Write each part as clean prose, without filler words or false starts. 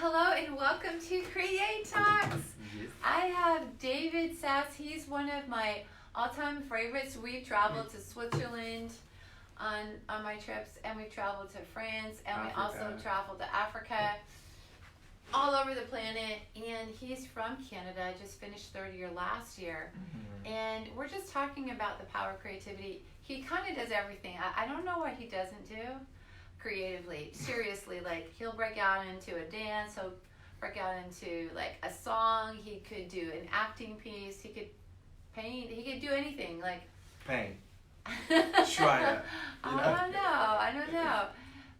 hello and welcome to Create Talks. Yes. I have David Sasse. He's one of my all-time favorites. We've traveled to Switzerland on my trips, and we've traveled to France, and we also traveled to Africa, all over the planet. And he's from Canada, just finished third year last year. Mm-hmm. And we're just talking about the power of creativity. He kind of does everything. I don't know what he doesn't do creatively. Seriously, like he'll break out into a dance, he'll break out into like a song, he could do an acting piece, he could paint, he could do anything. Like paint. Try it. I don't know.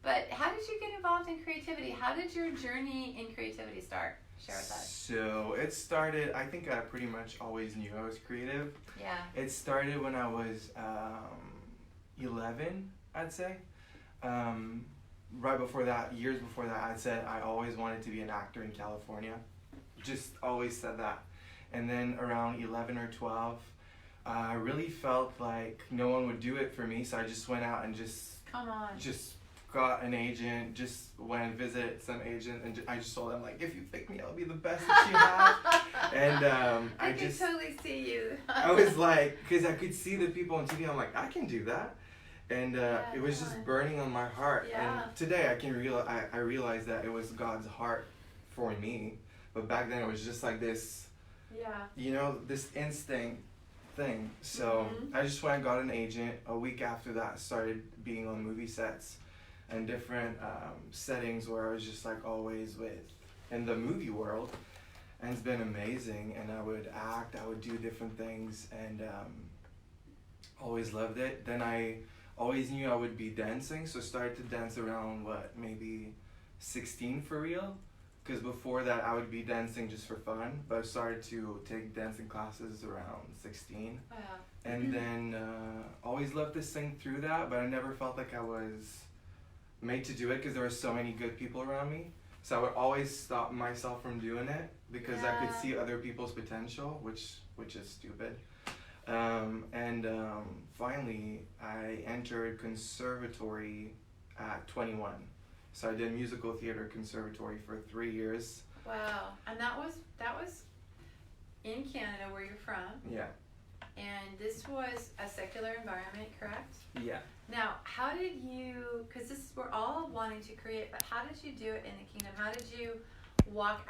But how did you get involved in creativity? How did your journey in creativity start? Share with us. So it started, I think I pretty much always knew I was creative. Yeah. It started when I was 11, I'd say. Right before that, years before that, I said I always wanted to be an actor in California. Just always said that. And then around 11 or 12, I really felt like no one would do it for me, so I just went out and just got an agent, just went and visited some agent, and I just told them, like, if you pick me, I'll be the best that you have. And I can totally see you. I was like, because I could see the people on TV, I'm like, I can do that. And it was just burning on my heart. Yeah. And today I realized that it was God's heart for me. But back then it was just like this, this instinct thing. So I just went and got an agent. A week after that, started being on movie sets and different settings where I was just like always in the movie world. And it's been amazing. And I would act, I would do different things, and always loved it. Then I always knew I would be dancing, so started to dance around, maybe 16 for real? Because before that I would be dancing just for fun, but I started to take dancing classes around 16. Wow. And then always loved to sing through that, but I never felt like I was made to do it because there were so many good people around me. So I would always stop myself from doing it because I could see other people's potential, which is stupid. Finally, I entered conservatory at 21. So I did musical theater conservatory for 3 years. Wow, and that was in Canada, where you're from. Yeah. And this was a secular environment, correct? Yeah. Now, how did you? Because we're all wanting to create, but how did you do it in the kingdom? How did you walk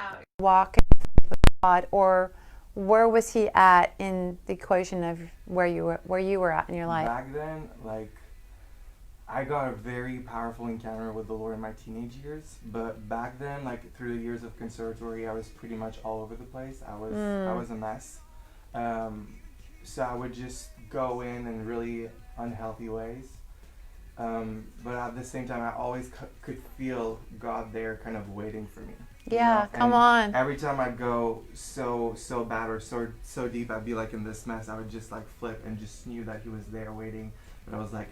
with God, or where was he at in the equation of where you were at in your life? Back then, I got a very powerful encounter with the Lord in my teenage years. But back then, through the years of conservatory, I was pretty much all over the place. I was a mess. So I would just go in really unhealthy ways. But at the same time, I always could feel God there, kind of waiting for me. Yeah, come on. Every time I'd go so bad or so deep, I'd be in this mess. I would just flip and just knew that he was there waiting. But I was like,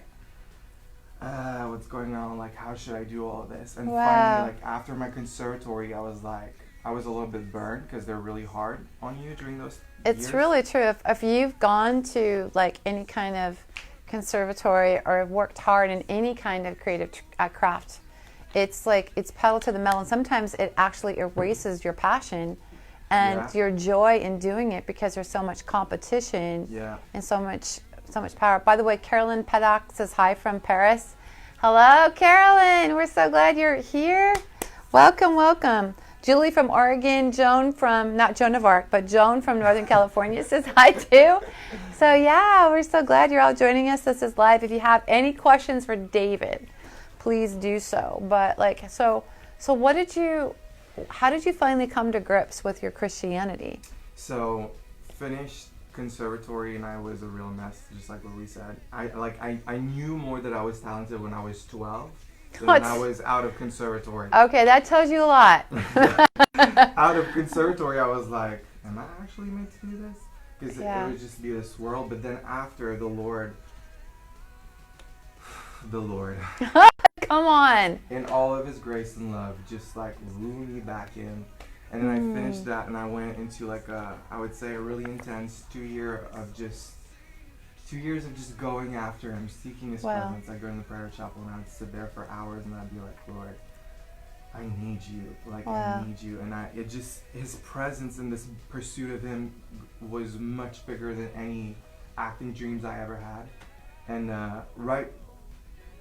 what's going on? How should I do all of this? And finally, after my conservatory, I was a little bit burned because they're really hard on you during those years. It's really true. If you've gone to any kind of conservatory or worked hard in any kind of creative craft, it's pedal to the metal, and sometimes it actually erases your passion and your joy in doing it because there's so much competition and so much power. By the way, Carolyn Pedoc says hi from Paris. Hello, Carolyn. We're so glad you're here. Welcome. Julie from Oregon, Joan from, not Joan of Arc, but Joan from Northern California says hi too. So we're so glad you're all joining us. This is live. If you have any questions for David, please do so. But so how did you finally come to grips with your Christianity? So finished conservatory and I was a real mess, just like what we said. I knew more that I was talented when I was 12 than when I was out of conservatory. Okay, that tells you a lot. Out of conservatory, I was like, am I actually meant to do this? Because it would just be this world. But then after the Lord, come on, in all of his grace and love, just drew me back in. And then I finished that and I went into I would say a really intense 2 years of just going after him, seeking his presence. I'd go in the prayer chapel and I would sit there for hours and I'd be like, Lord, I need you. Like, Wow. I need you. And his presence in this pursuit of him was much bigger than any acting dreams I ever had. And right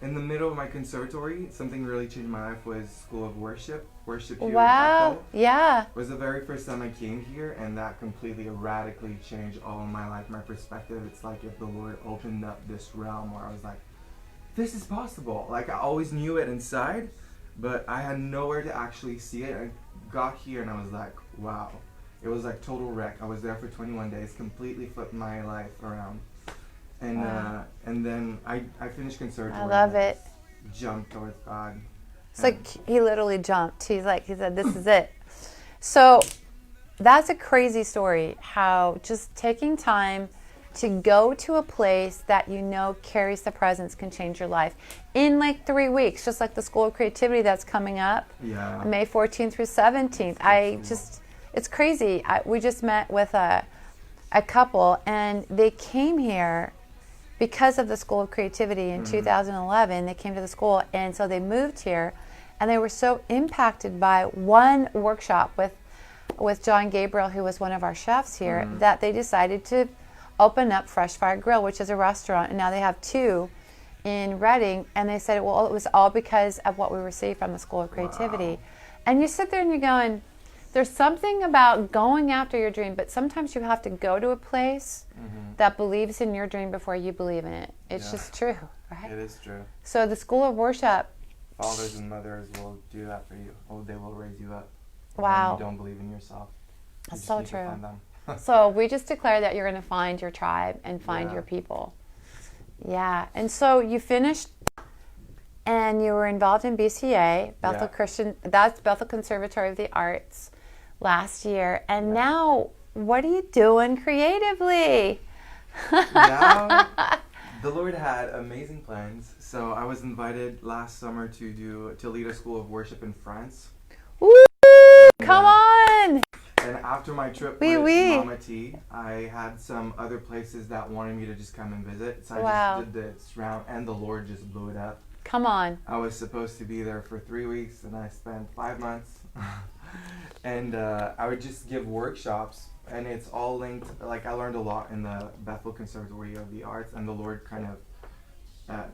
in the middle of my conservatory, something really changed my life was School of Worship here in Bethel. Yeah. It was the very first time I came here, and that completely radically changed all of my life, my perspective. It's like if the Lord opened up this realm where I was like, this is possible. Like, I always knew it inside, but I had nowhere to actually see it. I got here and I was like, wow. It was like total wreck. I was there for 21 days, completely flipped my life around. And Wow. and then I finished conservatory. I love it. Jumped towards God. It's like he literally jumped. He said, this is it. So that's a crazy story, how just taking time to go to a place that you know carries the presence can change your life in like 3 weeks, just like the School of Creativity that's coming up. Yeah. May 14th through 17th. It's crazy. We just met with a couple, and they came here because of the School of Creativity in 2011. They came to the school, and so they moved here, and they were so impacted by one workshop with John Gabriel, who was one of our chefs here, that they decided to open up Fresh Fire Grill, which is a restaurant, and now they have 2 in Reading. And they said, well, it was all because of what we received from the School of Creativity. Wow. And you sit there and you're going, there's something about going after your dream, but sometimes you have to go to a place that believes in your dream before you believe in it. It's just true, right? It is true. So the School of Worship. Fathers and mothers will do that for you. Oh, they will raise you up. Wow. When you don't believe in yourself. That's so true. So we just declare that you're going to find your tribe and find your people. Yeah. And so you finished, and you were involved in BCA, Bethel Christian. That's Bethel Conservatory of the Arts last year. And now, what are you doing creatively? Now, the Lord had amazing plans. So I was invited last summer to lead a school of worship in France. Woo! Come on! And after my trip with Mama T, I had some other places that wanted me to just come and visit. So I just did this round, and the Lord just blew it up. Come on. I was supposed to be there for 3 weeks, and I spent 5 months. And I would just give workshops, and it's all linked. Like, I learned a lot in the Bethel Conservatory of the Arts, and the Lord kind of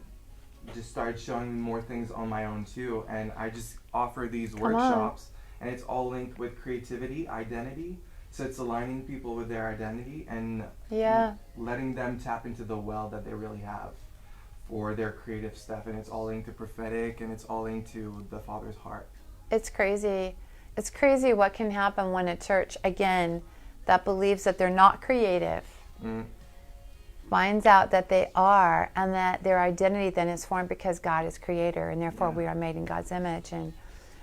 just started showing me more things on my own too. And I just offer these workshops, and it's all linked with creativity, identity. So it's aligning people with their identity and letting them tap into the well that they really have for their creative stuff. And it's all linked to prophetic, and it's all linked to the Father's heart. It's crazy. It's crazy what can happen when a church, again, that believes that they're not creative, finds out that they are, and that their identity then is formed because God is creator, and therefore we are made in God's image.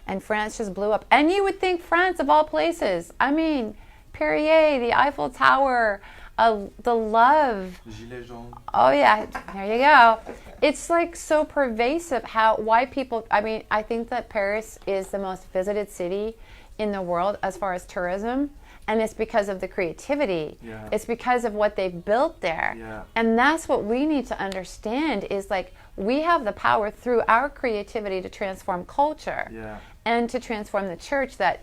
And France just blew up. And you would think France, of all places. I mean, Perrier, the Eiffel Tower, the love. Gilets jaunes. Oh yeah, there you go. It's like so pervasive why people, I mean, I think that Paris is the most visited city in the world as far as tourism. And it's because of the creativity. Yeah. It's because of what they've built there. Yeah. And that's what we need to understand is, like, we have the power through our creativity to transform culture and to transform the church. That,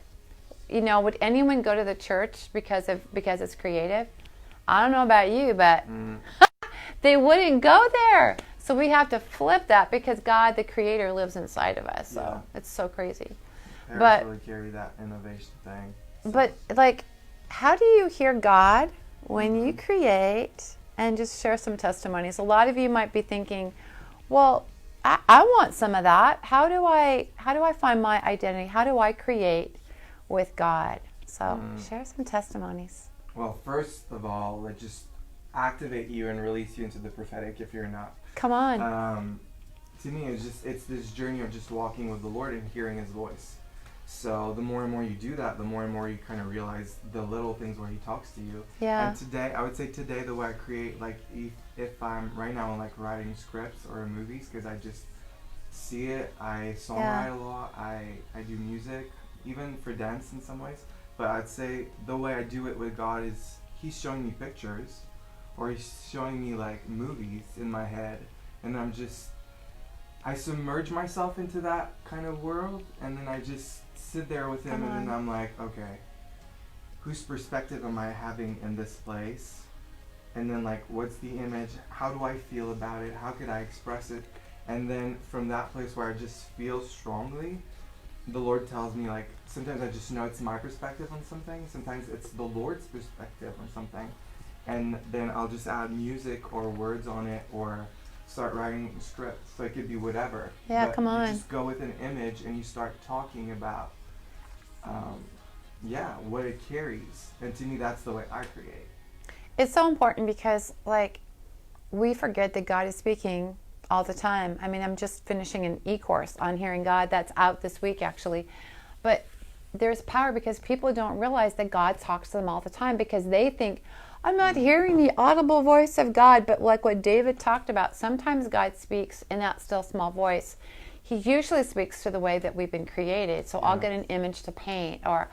you know, would anyone go to the church because it's creative? I don't know about you, but they wouldn't go there. So we have to flip that because God, the creator, lives inside of us. So it's so crazy. Parents really carry that innovation thing. So. But, like, how do you hear God when you create? And just share some testimonies. A lot of you might be thinking, well, I want some of that. How do I find my identity? How do I create with God? So share some testimonies. Well, first of all, let's just activate you and release you into the prophetic if you're not. Come on. To me, it's this journey of just walking with the Lord and hearing His voice. So the more and more you do that, the more and more you kind of realize the little things where He talks to you. Yeah. And today, I would say the way I create, like, if I'm right now like writing scripts or movies, because I just see it. I songwrite a lot. I do music, even for dance in some ways. But I'd say the way I do it with God is He's showing me pictures, or He's showing me like movies in my head, and I'm just I submerge myself into that kind of world, and then I just sit there with him, and then I'm like, okay, whose perspective am I having in this place? And then like, what's the image? How do I feel about it? How could I express it? And then from that place where I just feel strongly, the Lord tells me, like, sometimes I just know it's my perspective on something. Sometimes it's the Lord's perspective on something. And then I'll just add music or words on it, or start writing scripts. So it could be whatever. Yeah, but come on. You just go with an image and you start talking about, what it carries. And to me, that's the way I create. It's so important because, like, we forget that God is speaking all the time. I mean, I'm just finishing an e-course on hearing God that's out this week, actually. But there's power because people don't realize that God talks to them all the time, because they think, I'm not hearing the audible voice of God. But like what David talked about, sometimes God speaks in that still small voice. He usually speaks to the way that we've been created. So I'll get an image to paint, or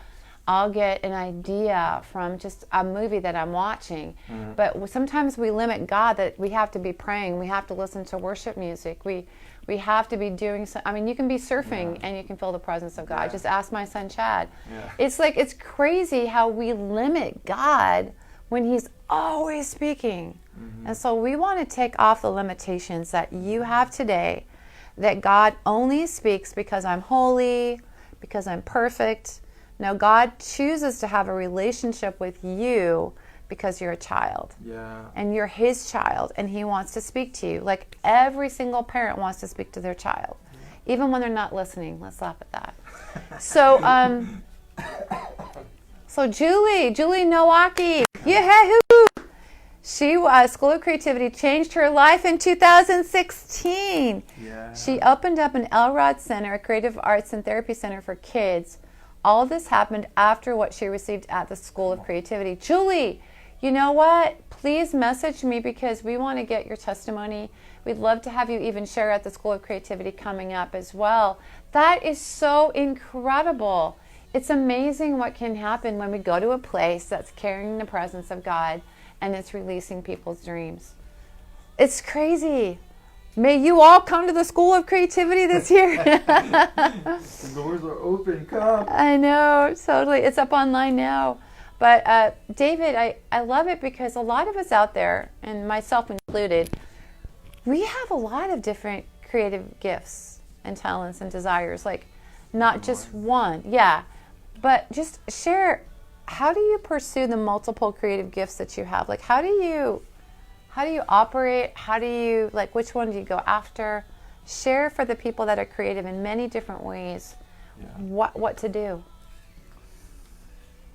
I'll get an idea from just a movie that I'm watching. But sometimes we limit God, that we have to be praying. We have to listen to worship music. We have to be doing some, I mean, you can be surfing and you can feel the presence of God. Just ask my son Chad. It's like, it's crazy how we limit God when he's always speaking. And so we want to take off the limitations that you have today, that God only speaks because I'm holy, because I'm perfect. No, God chooses to have a relationship with you because you're a child. And you're his child, and he wants to speak to you. Like every single parent wants to speak to their child, even when they're not listening. Let's laugh at that. So Julie Nowaki, she School of Creativity changed her life in 2016. She opened up an Elrod Center, a creative arts and therapy center for kids. All this happened after what she received at the School of Creativity. Julie, you know what? Please message me, because we want to get your testimony. We'd love to have you even share at the School of Creativity coming up as well. That is so incredible. It's amazing what can happen when we go to a place that's carrying the presence of God and it's releasing people's dreams. It's crazy. May you all come to the School of Creativity this year. The doors are open. Come. I know, totally. It's up online now. But David, I love it because a lot of us out there, and myself included, we have a lot of different creative gifts and talents and desires. Like, not just one. Yeah. But just share, how do you pursue the multiple creative gifts that you have? Like, how do you operate? How do you, like, which one do you go after? Share for the people that are creative in many different ways what to do.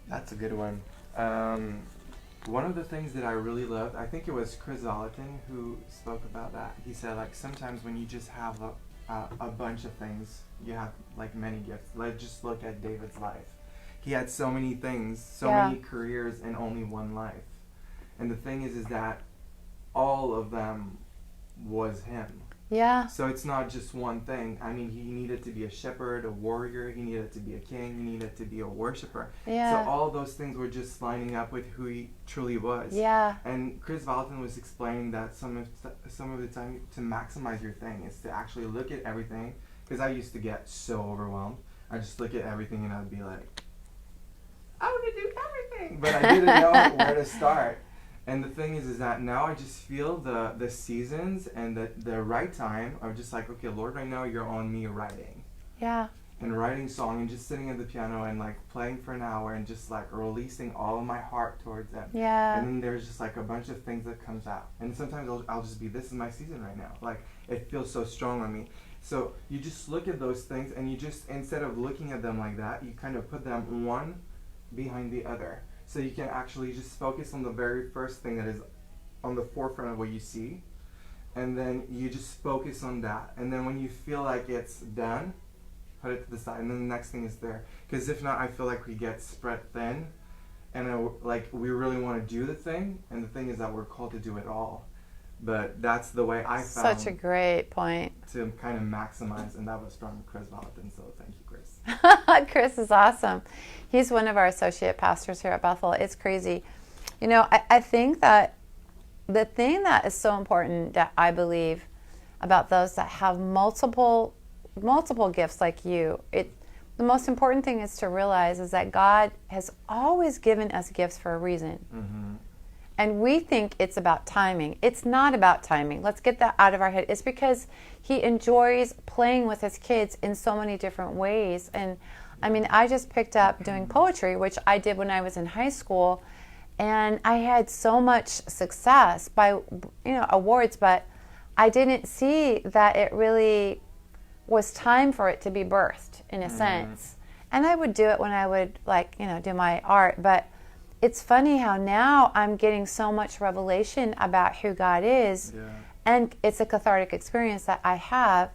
That's a good one. One of the things that I really loved, I think it was Chris Zolliton who spoke about that. He said, like, sometimes when you just have a bunch of things, you have like many gifts. Let's just look at David's life. He had so many things, so many careers in only one life. And the thing is that all of them was him. Yeah. So it's not just one thing. I mean, he needed to be a shepherd, a warrior. He needed to be a king. He needed to be a worshiper. Yeah. So all those things were just lining up with who he truly was. Yeah. And Chris Valton was explaining that some of the time to maximize your thing is to actually look at everything. Because I used to get so overwhelmed. I just look at everything and I'd be like, I want to do everything. But I didn't know where to start. And the thing is that now I just feel the seasons and the right time of just like, okay, Lord, right now you're on me writing. Yeah. And writing song and just sitting at the piano and like playing for an hour and just like releasing all of my heart towards them. Yeah. And then there's just like a bunch of things that comes out. And sometimes I'll just be, this is my season right now. Like, it feels so strong on me. So you just look at those things and you just, instead of looking at them like that, you kind of put them one behind the other. So you can actually just focus on the very first thing that is on the forefront of what you see. And then you just focus on that. And then when you feel like it's done, put it to the side. And then the next thing is there. Because if not, I feel like we get spread thin. And like we really want to do the thing. And the thing is that we're called to do it all. But that's the way I found. Such a great point. To kind of maximize. And that was from Chris Valentin. So thank you, Chris. Chris is awesome. He's one of our associate pastors here at Bethel. It's crazy. You know, I think that the thing that is so important that I believe about those that have multiple gifts like you. The most important thing is to realize is that God has always given us gifts for a reason. Mm-hmm. And we think it's about timing. It's not about timing. Let's get that out of our head. It's because he enjoys playing with his kids in so many different ways. And I mean, I just picked up doing poetry, which I did when I was in high school. And I had so much success by, awards, but I didn't see that it really was time for it to be birthed in a sense. And I would do it when I would do my art, but it's funny how now I'm getting so much revelation about who God is, and it's a cathartic experience that I have,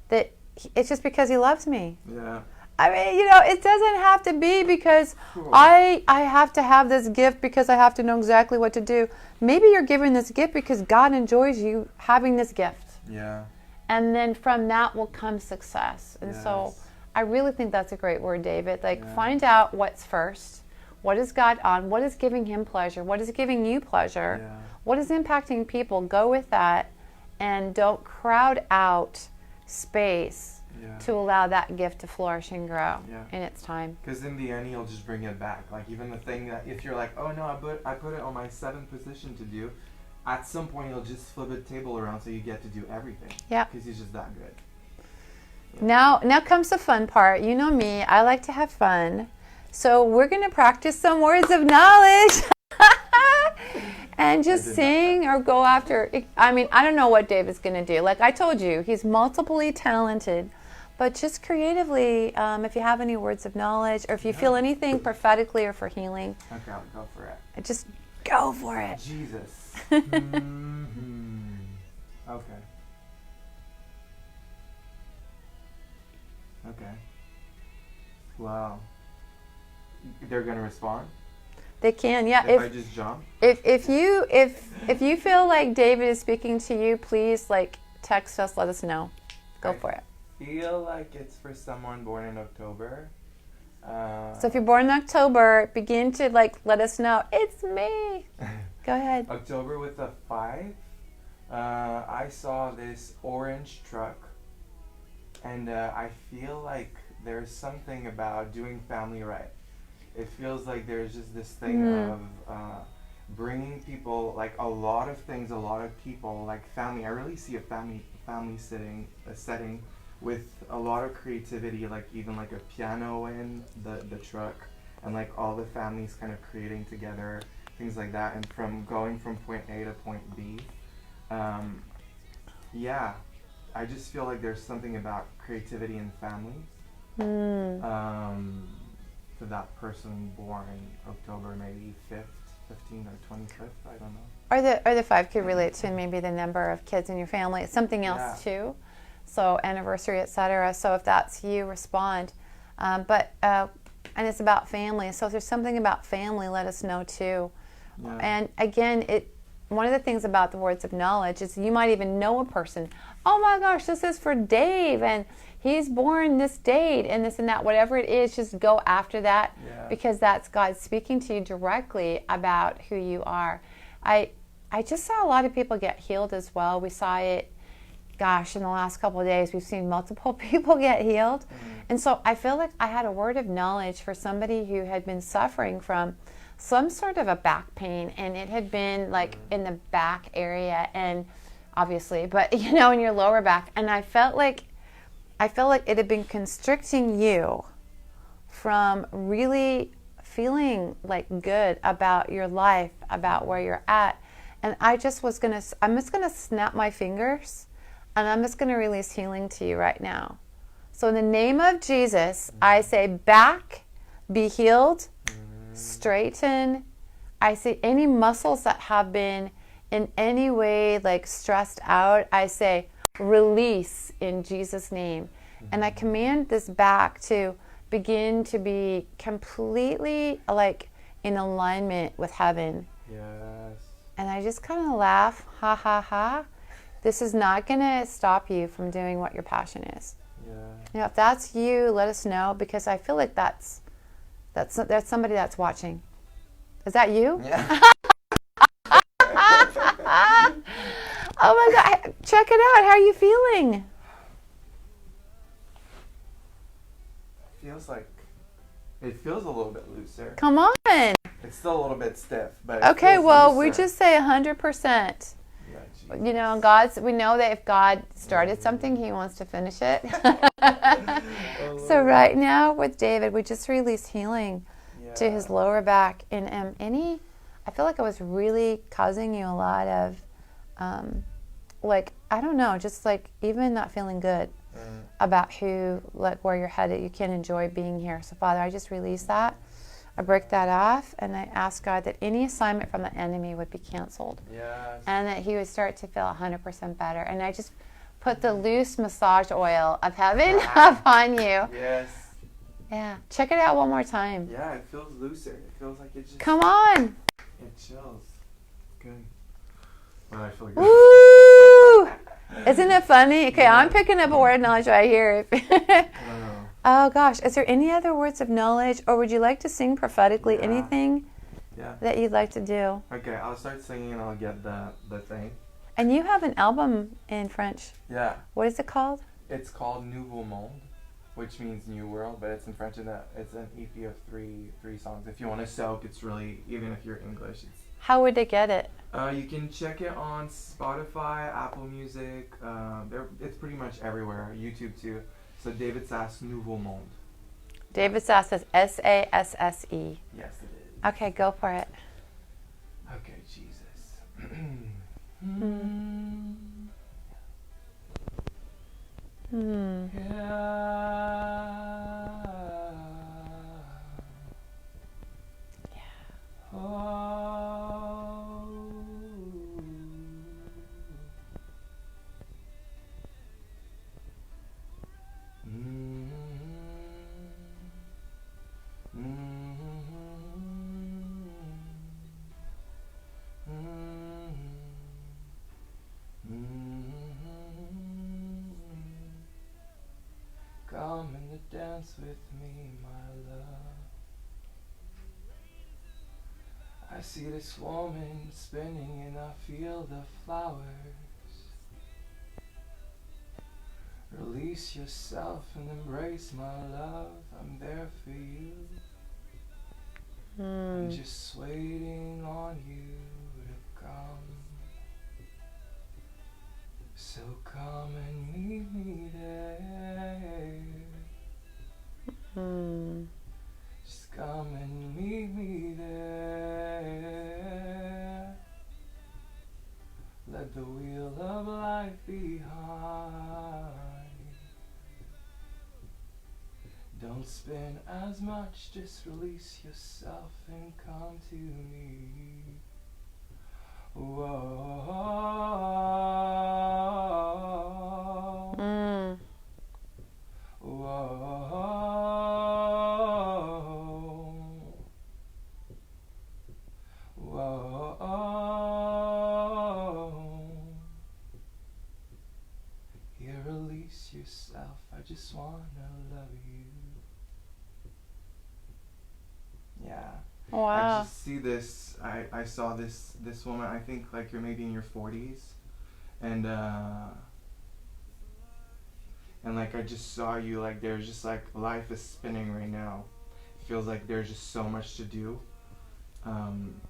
that it's just because he loves me. Yeah. I mean, it doesn't have to be because I have to have this gift because I have to know exactly what to do. Maybe you're given this gift because God enjoys you having this gift. Yeah. And then from that will come success. And so I really think that's a great word, David. Find out what's first. What is God on? What is giving him pleasure? What is giving you pleasure? Yeah. What is impacting people? Go with that, and don't crowd out space to allow that gift to flourish and grow in its time. Because in the end, he'll just bring it back. Even the thing that if you're like, oh no, I put it on my 7th position to do, at some point he'll just flip the table around so you get to do everything. Yeah. Because he's just that good. Yeah. Now comes the fun part. You know me, I like to have fun. So we're going to practice some words of knowledge and just sing or go after. I mean, I don't know what David's going to do. Like I told you, he's multiply talented. But just creatively, if you have any words of knowledge or if you feel anything prophetically or for healing. Okay, I'll go for it. Just go for it. Jesus. Mm-hmm. Okay. Okay. Wow. They're gonna respond? They can, yeah. If I just jump? If you feel like David is speaking to you, please text us, let us know. Go for it. I feel like it's for someone born in October. So if you're born in October, begin to let us know. It's me. Go ahead. October with a 5. I saw this orange truck, and I feel like there's something about doing family right. It feels like there's just this thing of bringing people, a lot of things, a lot of people, family. I really see a family setting with a lot of creativity, even a piano in the truck, and all the families kind of creating together, things like that, and from going from point A to point B. I just feel like there's something about creativity in families. To that person born October maybe 5th, 15th, or 25th, I don't know. Or the 5 could relate to maybe the number of kids in your family. It's something else too. So anniversary, etc. So if that's you, respond. And it's about family. So if there's something about family, let us know too. Yeah. And again, one of the things about the words of knowledge is you might even know a person. Oh my gosh, this is for Dave, and he's born this date, and this and that. Whatever it is, just go after that because that's God speaking to you directly about who you are. I just saw a lot of people get healed as well. We saw it, in the last couple of days, we've seen multiple people get healed. And so I feel like I had a word of knowledge for somebody who had been suffering from some sort of a back pain, and it had been in the back area, and obviously, but in your lower back. And I felt like it had been constricting you from really feeling good about your life, about where you're at. And I'm just gonna snap my fingers, and I'm just gonna release healing to you right now. So in the name of Jesus, I say back, be healed, straighten. I say any muscles that have been in any way stressed out, I say release in Jesus' name. And I command this back to begin to be completely in alignment with heaven. Yes. And I just kind of laugh, ha ha ha. This is not going to stop you from doing what your passion is. Yeah. If that's you, let us know, because I feel like that's somebody that's watching. Is that you? Yeah. Oh my God. Check it out. How are you feeling? It feels a little bit looser. Come on. It's still a little bit stiff, but okay, well, looser. we just say 100%. You know, we know that if God started something, He wants to finish it. So right now with David, we just released healing to his lower back. And I feel like it was really causing you a lot of, I don't know, just like even not feeling good about where you're headed. You can't enjoy being here. So Father, I just release that. I break that off, and I ask God that any assignment from the enemy would be canceled. Yes. And that he would start to feel 100% better. And I just put the loose massage oil of heaven upon you. Yes. Yeah. Check it out one more time. Yeah, it feels looser. It feels like it just... Come on. It chills. Good. Well, I feel good. Woo! Isn't it funny? Okay, I'm picking up a word of knowledge right here. Oh gosh, is there any other words of knowledge, or would you like to sing prophetically? Anything that you'd like to do? Okay, I'll start singing and I'll get the thing. And you have an album in French. Yeah. What is it called? It's called Nouveau Monde, which means New World, but it's in French, and it's an EP of three songs. If you want to soak, it's really, even if you're English, it's... How would they get it? You can check it on Spotify, Apple Music. It's pretty much everywhere. YouTube too. So David Sasse, Nouveau Monde. David Sasse is Sasse. Yes, it is. Okay, go for it. Okay, Jesus. Come and dance with me, my love. I see this woman spinning and I feel the flowers. Release yourself and embrace my love. I'm there for you. I'm just waiting on you to come. So come and meet me there. Just come and meet me there. Let the wheel of life behind. Don't spin as much, just release yourself and come to me. Whoa. Whoa. Whoa. Here, release yourself. I just wanna love you. Yeah. Wow. I just see this. I saw this woman. I think like you're maybe in your 40s, and like I just saw you. Like there's just like life is spinning right now. It feels like there's just so much to do, and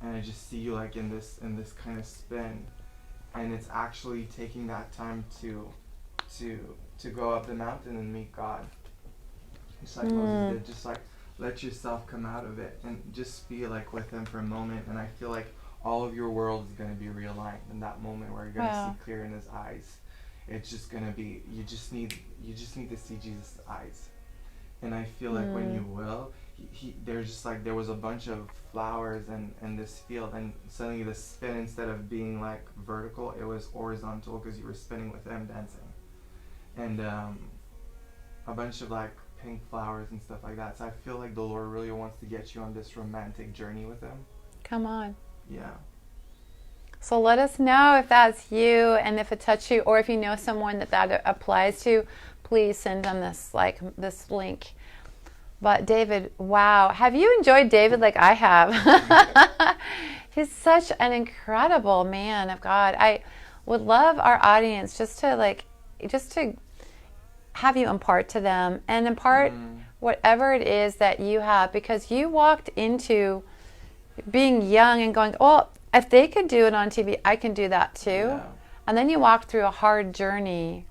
I just see you like in this kind of spin, and it's actually taking that time to go up the mountain and meet God. Just like Moses did. Just like let yourself come out of it and just be like with him for a moment. And I feel like all of your world is going to be realigned in that moment where you're going to see clear in his eyes. It's just going to be, you just need to see Jesus' eyes. And I feel like when you will, there's just like, there was a bunch of flowers and this field, and suddenly the spin, instead of being like vertical, it was horizontal because you were spinning with him dancing. And a bunch of like pink flowers and stuff like that. So I feel like the Lord really wants to get you on this romantic journey with him. Come on. Yeah. So let us know if that's you, and if it touched you, or if you know someone that applies to, please send them this link. But David, wow. Have you enjoyed David like I have? He's such an incredible man of God. would love our audience just to have you impart to them and impart whatever it is that you have, because you walked into being young and going, oh, if they could do it on TV, I can do that too. Yeah. And then you walked through a hard journey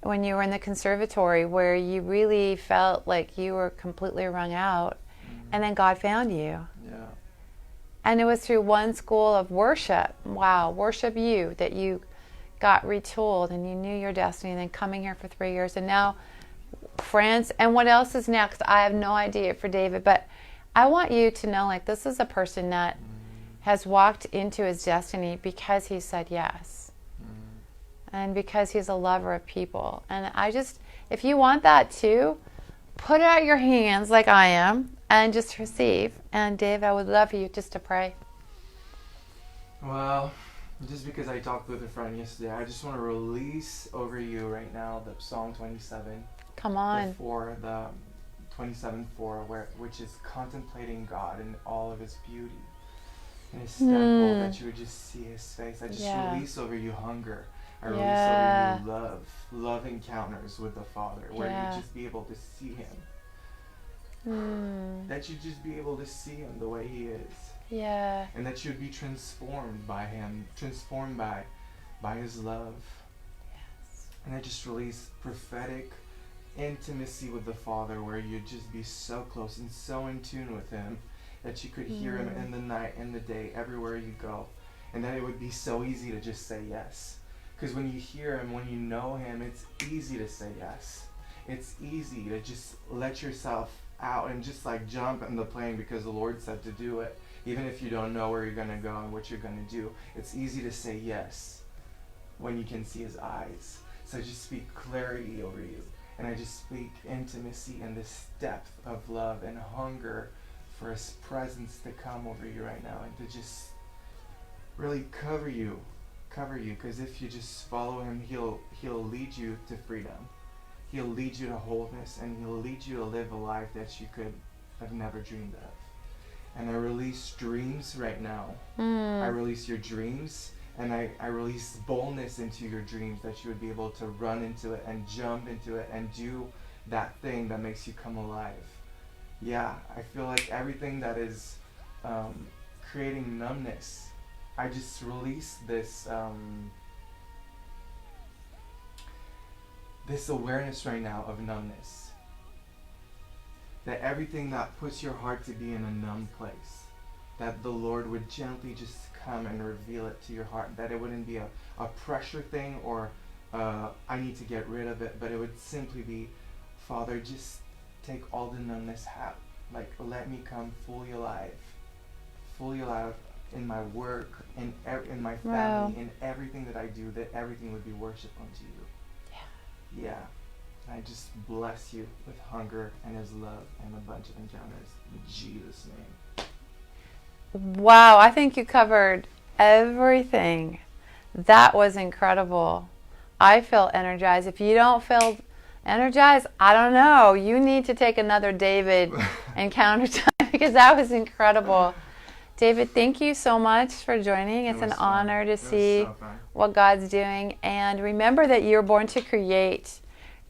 when you were in the conservatory where you really felt like you were completely wrung out. And then God found you. Yeah. And it was through one school of worship, worship you, that you got retooled and you knew your destiny, and then coming here for 3 years. And now France, and what else is next? I have no idea for David, but I want you to know, like, this is a person that has walked into his destiny because he said yes. And because he's a lover of people. And if you want that too, put out your hands like I am and just receive. And Dave, I would love for you just to pray. Well, just because I talked with a friend yesterday, I just want to release over you right now the Psalm 27. Come on. The 27:4, which is contemplating God in all of His beauty, in His temple, that you would just see His face. I just release over you hunger. I release over you love encounters with the Father, where you just be able to see Him. That you just be able to see Him the way He is. Yeah. And that you'd be transformed by Him, transformed by His love. Yes. And I just release prophetic intimacy with the Father, where you'd just be so close and so in tune with Him that you could hear Him in the night, in the day, everywhere you go. And that it would be so easy to just say yes. Because when you hear Him, when you know Him, it's easy to say yes. It's easy to just let yourself out and just like jump in the plane because the Lord said to do it. Even if you don't know where you're going to go and what you're going to do, it's easy to say yes when you can see His eyes. So I just speak clarity over you. And I just speak intimacy and this depth of love and hunger for His presence to come over you right now, and to just really cover you. Because if you just follow Him, He'll lead you to freedom. He'll lead you to wholeness, and He'll lead you to live a life that you could have never dreamed of. And I release dreams right now. I release your dreams, and I release boldness into your dreams, that you would be able to run into it and jump into it and do that thing that makes you come alive. Yeah, I feel like everything that is creating numbness, I just release this this awareness right now of numbness. That everything that puts your heart to be in a numb place, that the Lord would gently just come and reveal it to your heart. That it wouldn't be a pressure thing or I need to get rid of it, but it would simply be, Father, just take all the numbness out. Like, let me come fully alive in my work, in my family, in everything that I do, that everything would be worship unto you. Yeah. I just bless you with hunger and His love and a bunch of encounters. In Jesus' name. Wow, I think you covered everything. That was incredible. I feel energized. If you don't feel energized, I don't know. You need to take another David encounter time, because that was incredible. David, thank you so much for joining. It's an honor to see what God's doing. And remember that you're born to create,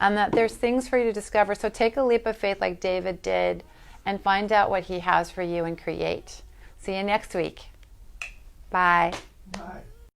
and that there's things for you to discover. So take a leap of faith like David did and find out what He has for you and create. See you next week. Bye. Bye.